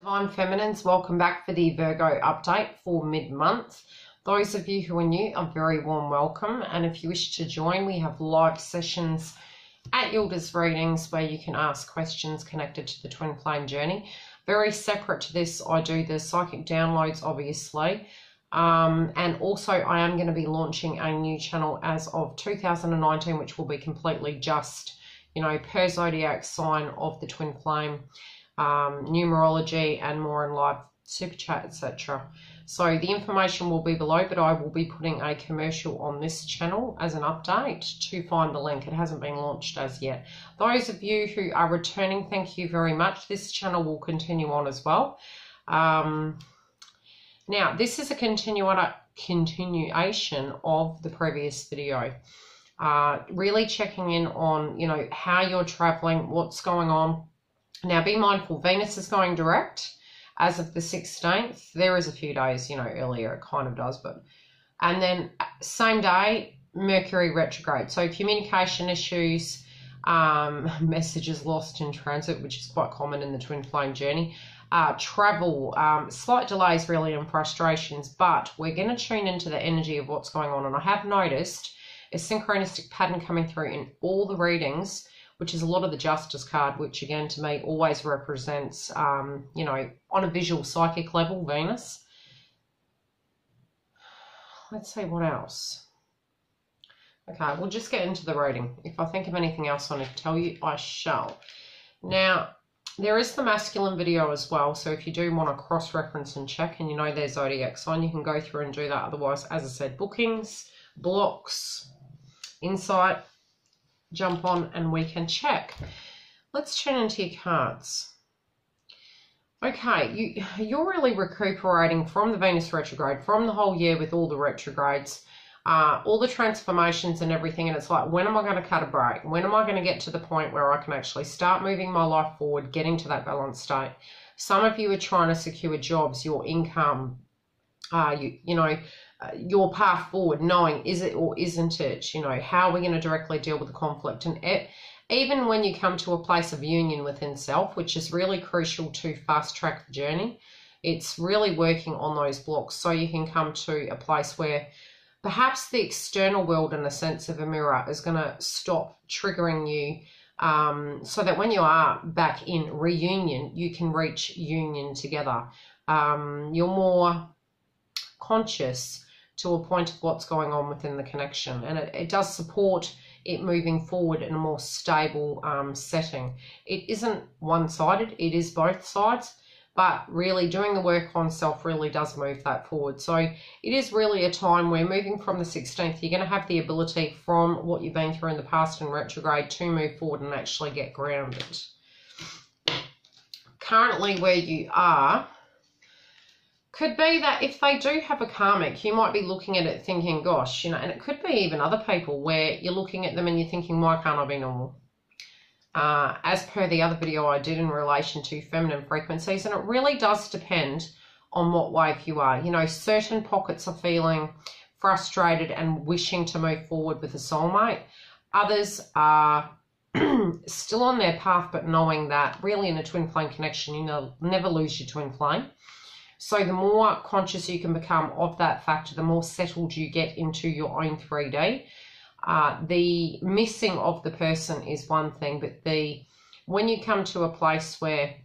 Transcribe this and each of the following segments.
I'm Feminines. Welcome back for the Virgo update for mid-month. Those of you who are new, a very warm welcome. And if you wish to join, we have live sessions at Yildiz readings where you can ask questions connected to the twin flame journey. Very separate to this, I do the psychic downloads, obviously. And also I am going to be launching a new channel as of 2019, which will be completely just, per zodiac sign of the twin flame. Numerology and more in live super chat, etc. So the information will be below, but I will be putting a commercial on this channel as an update. To find the link, it hasn't been launched as yet. Those of you who are returning, thank you very much. This channel will continue on as well. Now this is a continuation of the previous video. Really checking in on how you're traveling, what's going on. Now, be mindful, Venus is going direct as of the 16th. There is a few days, earlier it kind of does, and then same day, Mercury retrograde. So communication issues, messages lost in transit, which is quite common in the twin flame journey. Travel, slight delays really and frustrations, but we're going to tune into the energy of what's going on. And I have noticed a synchronistic pattern coming through in all the readings, which is a lot of the Justice card, which again to me always represents, on a visual psychic level, Venus. Let's see what else. Okay, we'll just get into the reading. If I think of anything else I need to tell you, I shall. Now, there is the masculine video as well, so if you do want to cross-reference and check and their zodiac sign, you can go through and do that. Otherwise, as I said, bookings, blocks, insight, jump on and we can check. Let's tune into your cards. Okay, you're really recuperating from the Venus retrograde, from the whole year with all the retrogrades, all the transformations and everything. And it's like, when am I going to cut a break? When am I going to get to the point where I can actually start moving my life forward, getting to that balanced state? Some of you are trying to secure jobs, your income, your path forward, knowing is it or isn't it, how are we going to directly deal with the conflict. And even when you come to a place of union within self, which is really crucial to fast track the journey, it's really working on those blocks so you can come to a place where perhaps the external world, in a sense of a mirror, is going to stop triggering you, so that when you are back in reunion, you can reach union together. You're more conscious to a point of what's going on within the connection, and it does support it moving forward in a more stable setting. It isn't one-sided, it is both sides, but really doing the work on self really does move that forward. So it is really a time where, moving from the 16th, you're going to have the ability from what you've been through in the past in retrograde to move forward and actually get grounded. Currently where you are, could be that if they do have a karmic, you might be looking at it thinking, gosh, and it could be even other people where you're looking at them and you're thinking, why can't I be normal? As per the other video I did in relation to feminine frequencies, and it really does depend on what wave you are. Certain pockets are feeling frustrated and wishing to move forward with a soulmate. Others are still on their path, but knowing that really in a twin flame connection, you never lose your twin flame. So the more conscious you can become of that factor, the more settled you get into your own 3D. The missing of the person is one thing, but when you come to a place where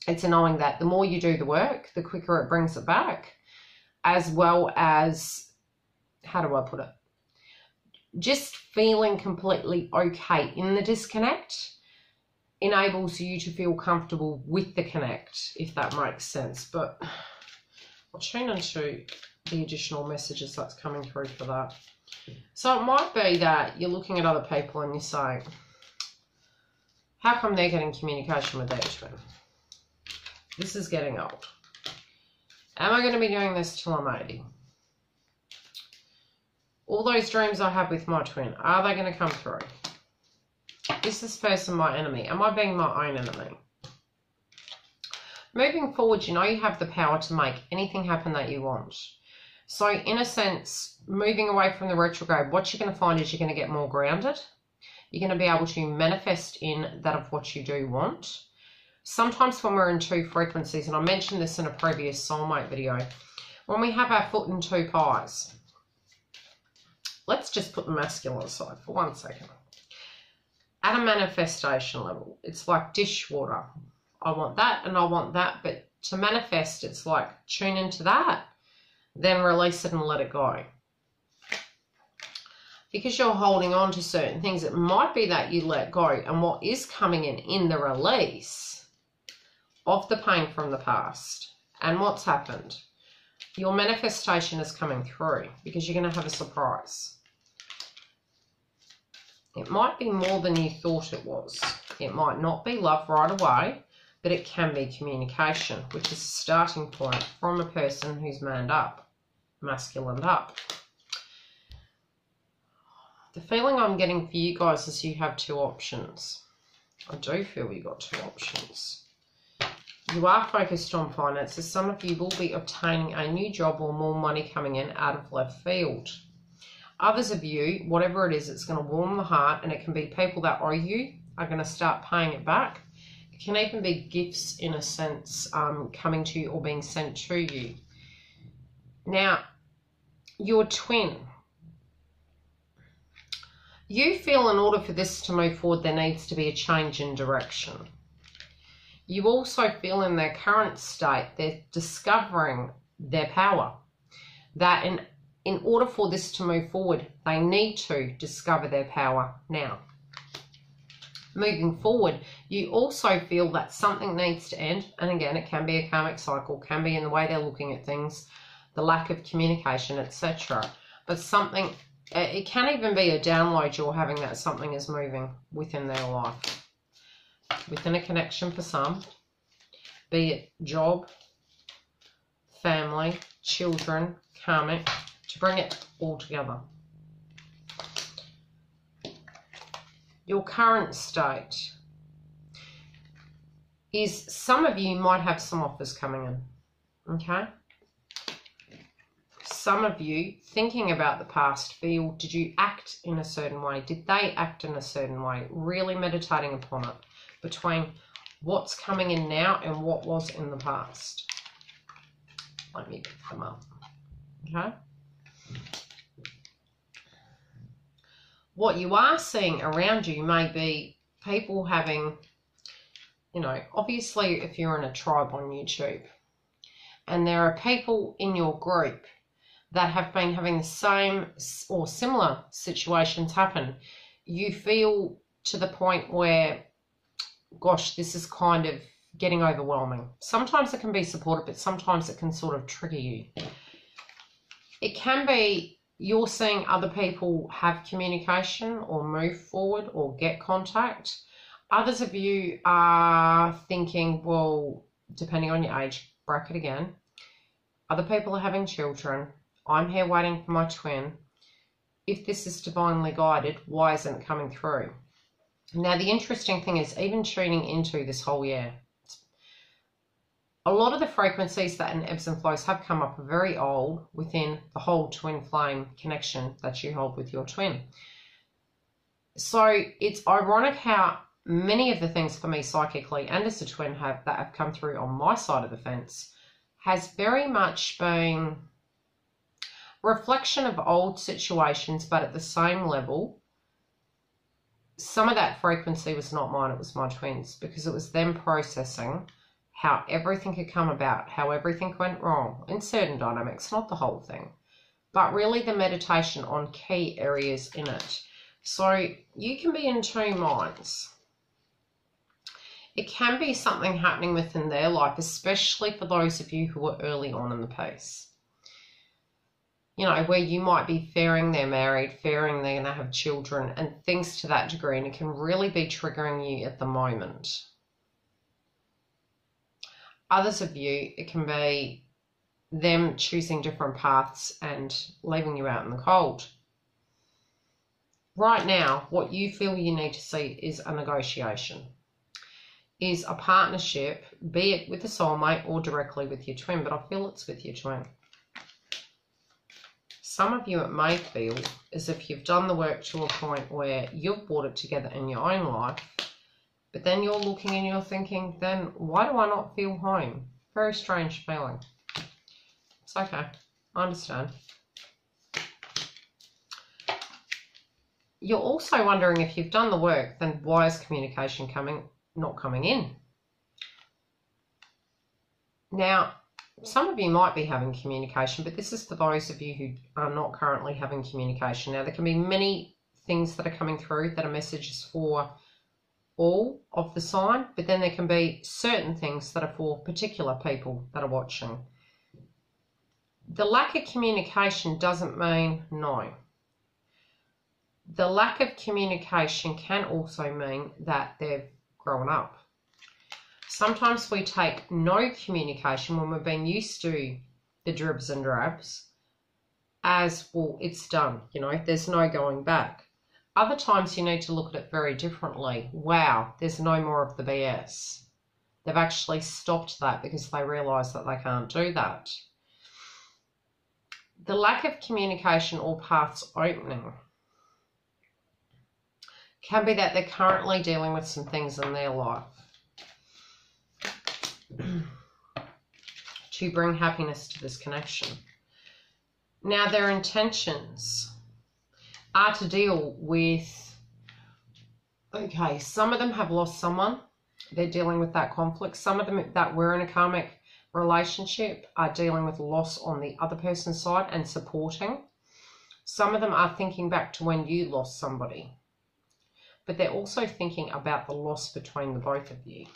it's a knowing that the more you do the work, the quicker it brings it back, as well as, how do I put it? Just feeling completely okay in the disconnect enables you to feel comfortable with the connect, if that makes sense. But I'll tune into the additional messages that's coming through for that. So it might be that you're looking at other people and you're saying, how come they're getting communication with their twin? This is getting old. Am I going to be doing this till I'm 80? All those dreams I have with my twin, are they going to come through? Is this person my enemy? Am I being my own enemy? Moving forward, you have the power to make anything happen that you want. So in a sense, moving away from the retrograde, what you're going to find is you're going to get more grounded. You're going to be able to manifest in that of what you do want. Sometimes when we're in two frequencies, and I mentioned this in a previous soulmate video, when we have our foot in two pies, let's just put the masculine aside for 1 second. At a manifestation level, it's like dishwater. I want that and I want that, but to manifest, it's like tune into that, then release it and let it go. Because you're holding on to certain things, it might be that you let go, and what is coming in the release of the pain from the past and what's happened, your manifestation is coming through because you're going to have a surprise. It might be more than you thought it was. It might not be love right away, but it can be communication, which is a starting point from a person who's manned up, masculined up. The feeling I'm getting for you guys is you have two options. I do feel you got two options. You are focused on finances. Some of you will be obtaining a new job or more money coming in out of left field. Others of you, whatever it is, it's going to warm the heart, and it can be people that owe you are going to start paying it back. It can even be gifts, in a sense, coming to you or being sent to you. Now, your twin. You feel in order for this to move forward, there needs to be a change in direction. You also feel in their current state, they're discovering their power. That in order for this to move forward, they need to discover their power now. Moving forward, you also feel that something needs to end. And again, it can be a karmic cycle, can be in the way they're looking at things, the lack of communication, etc. But something, it can even be a download you're having that something is moving within their life. Within a connection for some, be it job, family, children, karmic, to bring it all together. Your current state is some of you might have some offers coming in, okay? Some of you thinking about the past feel, did you act in a certain way? Did they act in a certain way? Really meditating upon it between what's coming in now and what was in the past. Let me pick them up, okay? What you are seeing around you may be people having, you know, obviously if you're in a tribe on YouTube and there are people in your group that have been having the same or similar situations happen, you feel to the point where, gosh, this is kind of getting overwhelming. Sometimes it can be supportive, but sometimes it can sort of trigger you. It can be you're seeing other people have communication or move forward or get contact. Others of you are thinking, well, depending on your age bracket again, other people are having children. I'm here waiting for my twin. If this is divinely guided, why isn't it coming through? Now, the interesting thing is even tuning into this whole year, a lot of the frequencies that in ebbs and flows have come up are very old within the whole twin flame connection that you hold with your twin. So it's ironic how many of the things for me psychically and as a twin that have come through on my side of the fence has very much been reflection of old situations, but at the same level, some of that frequency was not mine, it was my twins, because it was them processing how everything had come about, how everything went wrong in certain dynamics, not the whole thing, but really the meditation on key areas in it. So you can be in two minds. It can be something happening within their life, especially for those of you who are early on in the piece. You know, where you might be fearing they're married, fearing they're going to have children and things to that degree, and it can really be triggering you at the moment. Others of you, it can be them choosing different paths and leaving you out in the cold. Right now, what you feel you need to see is a negotiation, is a partnership, be it with a soulmate or directly with your twin, but I feel it's with your twin. Some of you, it may feel as if you've done the work to a point where you've brought it together in your own life But then you're looking and you're thinking, then why do I not feel home? Very strange feeling. It's okay. I understand. You're also wondering if you've done the work, then why is communication not coming in? Now, some of you might be having communication, but this is for those of you who are not currently having communication. Now, there can be many things that are coming through that are messages for all of the sign, but then there can be certain things that are for particular people that are watching. The lack of communication doesn't mean no. The lack of communication can also mean that they've grown up. Sometimes we take no communication when we've been used to the dribs and drabs as, well, it's done, you know, there's no going back. Other times you need to look at it very differently. Wow, there's no more of the BS. They've actually stopped that because they realise that they can't do that. The lack of communication or paths opening can be that they're currently dealing with some things in their life to bring happiness to this connection. Now, their intentions are to deal with, okay, some of them have lost someone. They're dealing with that conflict. Some of them that were in a karmic relationship are dealing with loss on the other person's side and supporting. Some of them are thinking back to when you lost somebody. But they're also thinking about the loss between the both of you.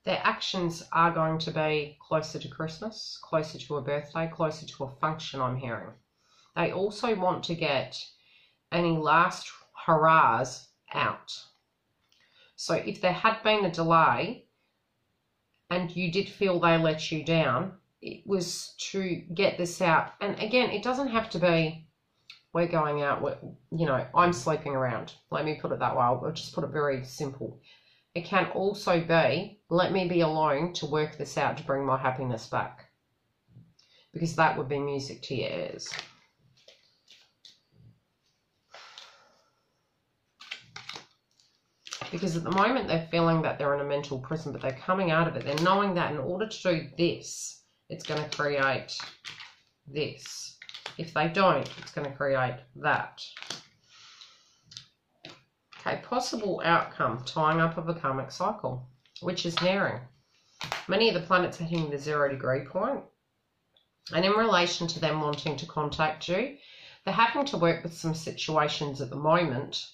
Their actions are going to be closer to Christmas, closer to a birthday, closer to a function, I'm hearing. They also want to get any last hurrahs out. So if there had been a delay and you did feel they let you down, it was to get this out. And again, it doesn't have to be, we're going out, you know, I'm sleeping around. Let me put it that way. I'll just put it very simple. It can also be, let me be alone to work this out to bring my happiness back. Because that would be music to your ears. Because at the moment they're feeling that they're in a mental prison, but they're coming out of it. They're knowing that in order to do this, it's going to create this. If they don't, it's going to create that. Okay, possible outcome, tying up of a karmic cycle, which is nearing. Many of the planets are hitting the 0 degree point. And in relation to them wanting to contact you, they're having to work with some situations at the moment.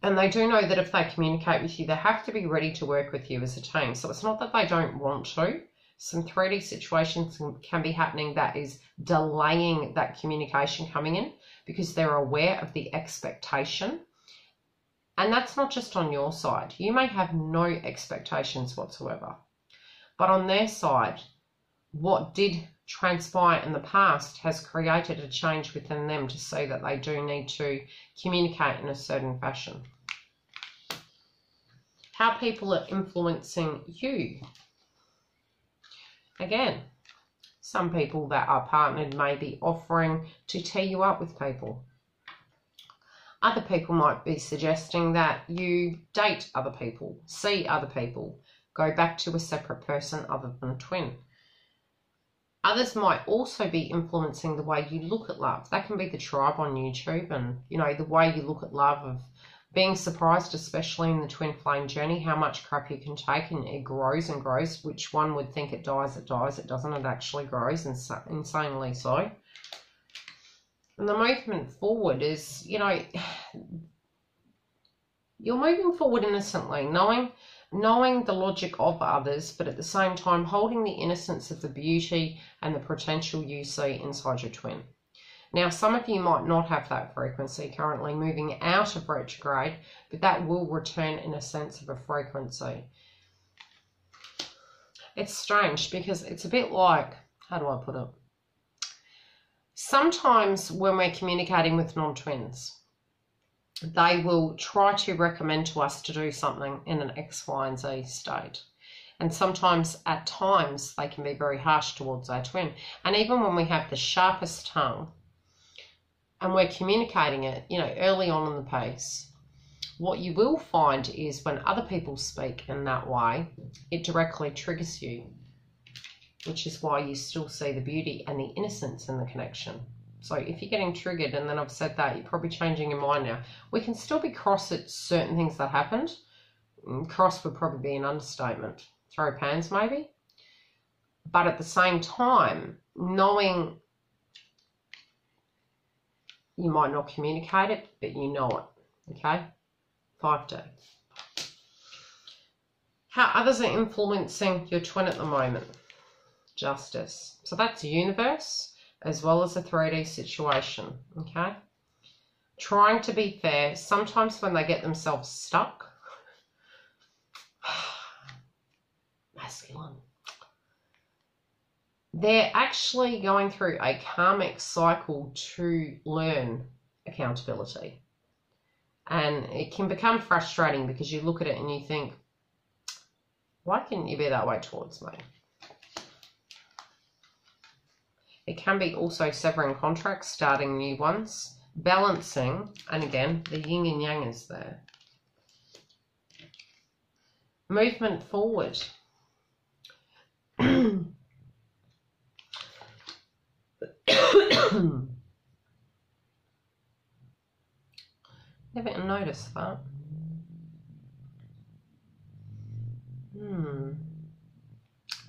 And they do know that if they communicate with you, they have to be ready to work with you as a team. So it's not that they don't want to. Some 3D situations can be happening that is delaying that communication coming in because they're aware of the expectation. And that's not just on your side. You may have no expectations whatsoever. But on their side, what did transpire in the past has created a change within them to say that they do need to communicate in a certain fashion. How people are influencing you. Again, some people that are partnered may be offering to tee you up with people. Other people might be suggesting that you date other people, see other people, go back to a separate person other than a twin. Others might also be influencing the way you look at love. That can be the tribe on YouTube and, you know, the way you look at love, of being surprised, especially in the twin flame journey, how much crap you can take and it grows and grows. Which one would think it dies, it dies. It doesn't, it actually grows, insanely so. And the movement forward is, you know, you're moving forward innocently, knowing the logic of others, but at the same time holding the innocence of the beauty and the potential you see inside your twin. Now, some of you might not have that frequency currently moving out of retrograde, but that will return in a sense of a frequency. It's strange because it's a bit like, how do I put it? Sometimes when we're communicating with non-twins, they will try to recommend to us to do something in an X, Y, and Z state. And sometimes, at times, they can be very harsh towards our twin. And even when we have the sharpest tongue and we're communicating it, you know, early on in the piece, What you will find is when other people speak in that way, it directly triggers you, which is why you still see the beauty and the innocence in the connection. So if you're getting triggered, and then I've said that, you're probably changing your mind now. We can still be cross at certain things that happened. Cross would probably be an understatement. Throw pans maybe. But at the same time, knowing you might not communicate it, but you know it. Okay? 5D. How others are influencing your twin at the moment. Justice. So that's universe as well as a 3D situation. Okay? Trying to be fair. Sometimes when they get themselves stuck. Masculine. They're actually going through a karmic cycle to learn accountability. And it can become frustrating because you look at it and you think, why couldn't you be that way towards me? It can be also severing contracts, starting new ones, balancing, and again, the yin and yang is there. Movement forward. Never noticed that.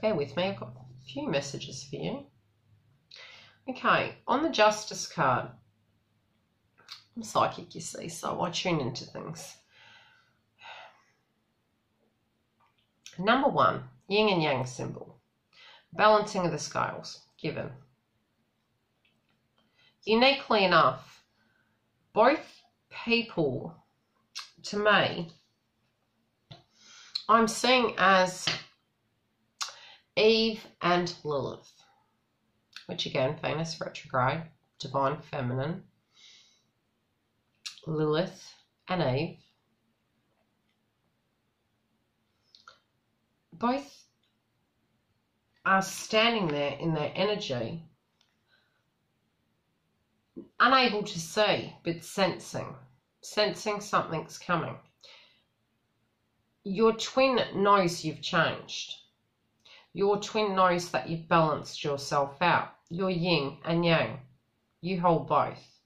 Bear with me, I've got a few messages for you. Okay, on the Justice card, I'm psychic, you see, so I tune into things. Number 1, yin and yang symbol. Balancing of the scales, given. Uniquely enough, both people, to me, I'm seeing as Eve and Lilith, which again, Venus retrograde, divine feminine, Lilith and Eve, both are standing there in their energy, unable to see, but sensing something's coming. Your twin knows you've changed. Your twin knows that you've balanced yourself out. You're yin and yang. You hold both.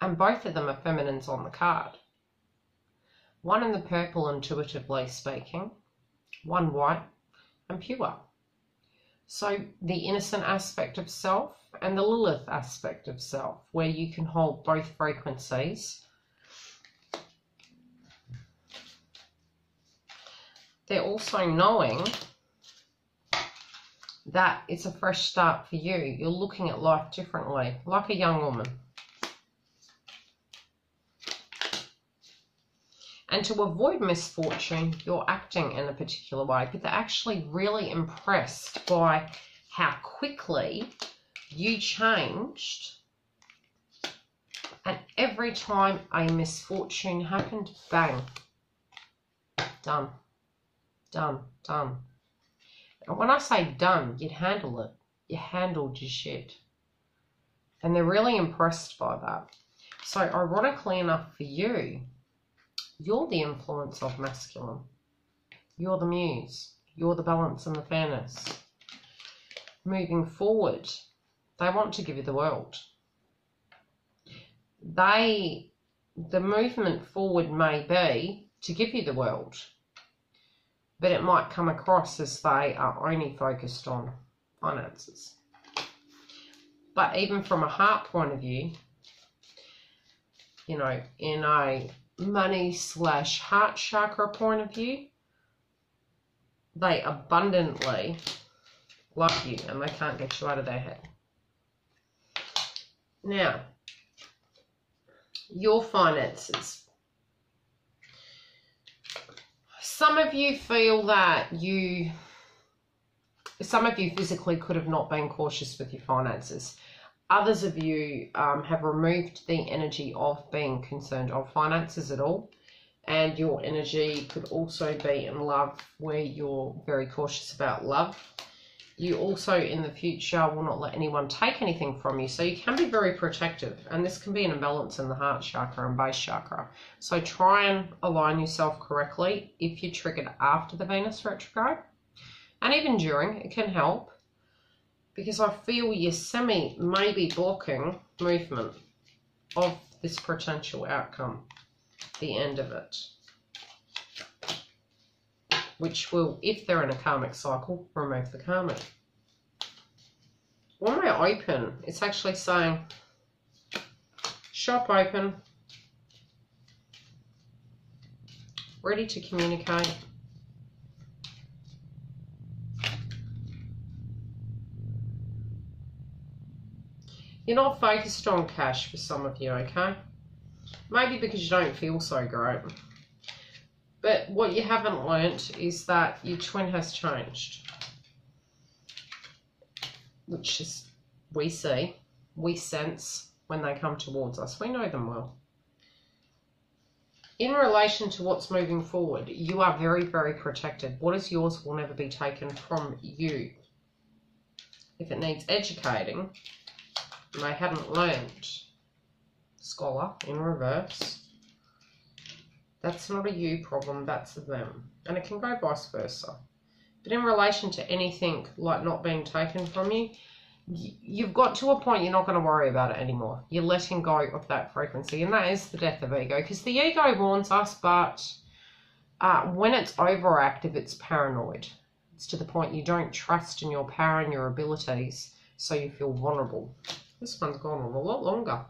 And both of them are feminines on the card. One in the purple, intuitively speaking. One white and pure. So the innocent aspect of self and the Lilith aspect of self, where you can hold both frequencies. They're also knowing that it's a fresh start for you. You're looking at life differently, like a young woman. And to avoid misfortune, you're acting in a particular way, but they're actually really impressed by how quickly you changed. And every time a misfortune happened, bang, done, done, done. And when I say done, you'd handle it. You handled your shit. And they're really impressed by that. So ironically enough for you, you're the influence of masculine. You're the muse. You're the balance and the fairness. Moving forward, they want to give you the world. The movement forward may be to give you the world, but it might come across as they are only focused on finances. But even from a heart point of view, you know, in a money/heart chakra point of view, they abundantly love you and they can't get you out of their head. Now, your finances. Some of you feel that some of you physically could have not been cautious with your finances. Others of you have removed the energy of being concerned of finances at all. And your energy could also be in love, where you're very cautious about love. you also in the future will not let anyone take anything from you. So you can be very protective, and this can be an imbalance in the heart chakra and base chakra. So try and align yourself correctly if you're triggered after the Venus retrograde, and even during, it can help, because I feel your semi may be blocking movement of this potential outcome, the end of it, which will, if they're in a karmic cycle, remove the karmic. When I open, it's actually saying shop open, ready to communicate. You're not focused on cash for some of you, okay? Maybe because you don't feel so great. But what you haven't learnt is that your twin has changed. Which is, we see, we sense when they come towards us. We know them well. In relation to what's moving forward, you are very, very protected. What is yours will never be taken from you. If it needs educating, and they hadn't learned, scholar in reverse, that's not a you problem, that's a them. And it can go vice versa. But in relation to anything like not being taken from you, you've got to a point you're not going to worry about it anymore. You're letting go of that frequency, and that is the death of ego. Because the ego warns us, but when it's overactive, it's paranoid. It's to the point you don't trust in your power and your abilities, so you feel vulnerable. This one's gone on a lot longer.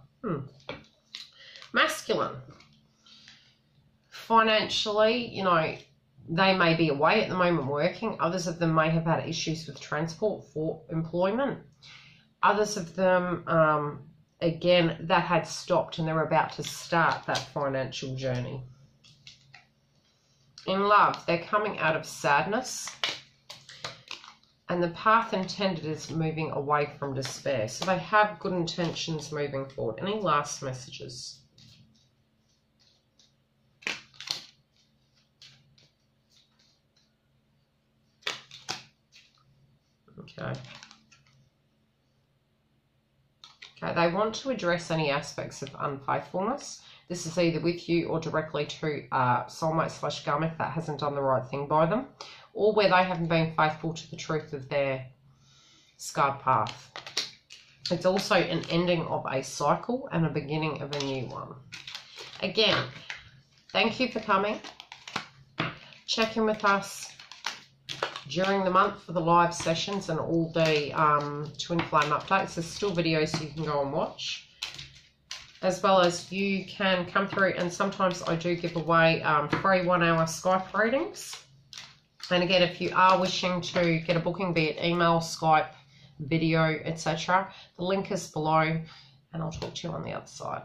Masculine. Financially, you know, they may be away at the moment working. Others of them may have had issues with transport for employment. Others of them, again, that had stopped and they're about to start that financial journey. In love, they're coming out of sadness. And the path intended is moving away from despair. So they have good intentions moving forward. Any last messages? Okay. Okay, they want to address any aspects of unfaithfulness. This is either with you or directly to soulmate / karmic that hasn't done the right thing by them, or where they haven't been faithful to the truth of their scarred path. It's also an ending of a cycle and a beginning of a new one. Again, thank you for coming. Check in with us during the month for the live sessions and all the twin flame updates. There's still videos you can go and watch, as well as you can come through, and sometimes I do give away free 1 hour Skype readings. And again, if you are wishing to get a booking, be it email, Skype, video, etc., the link is below, and I'll talk to you on the other side.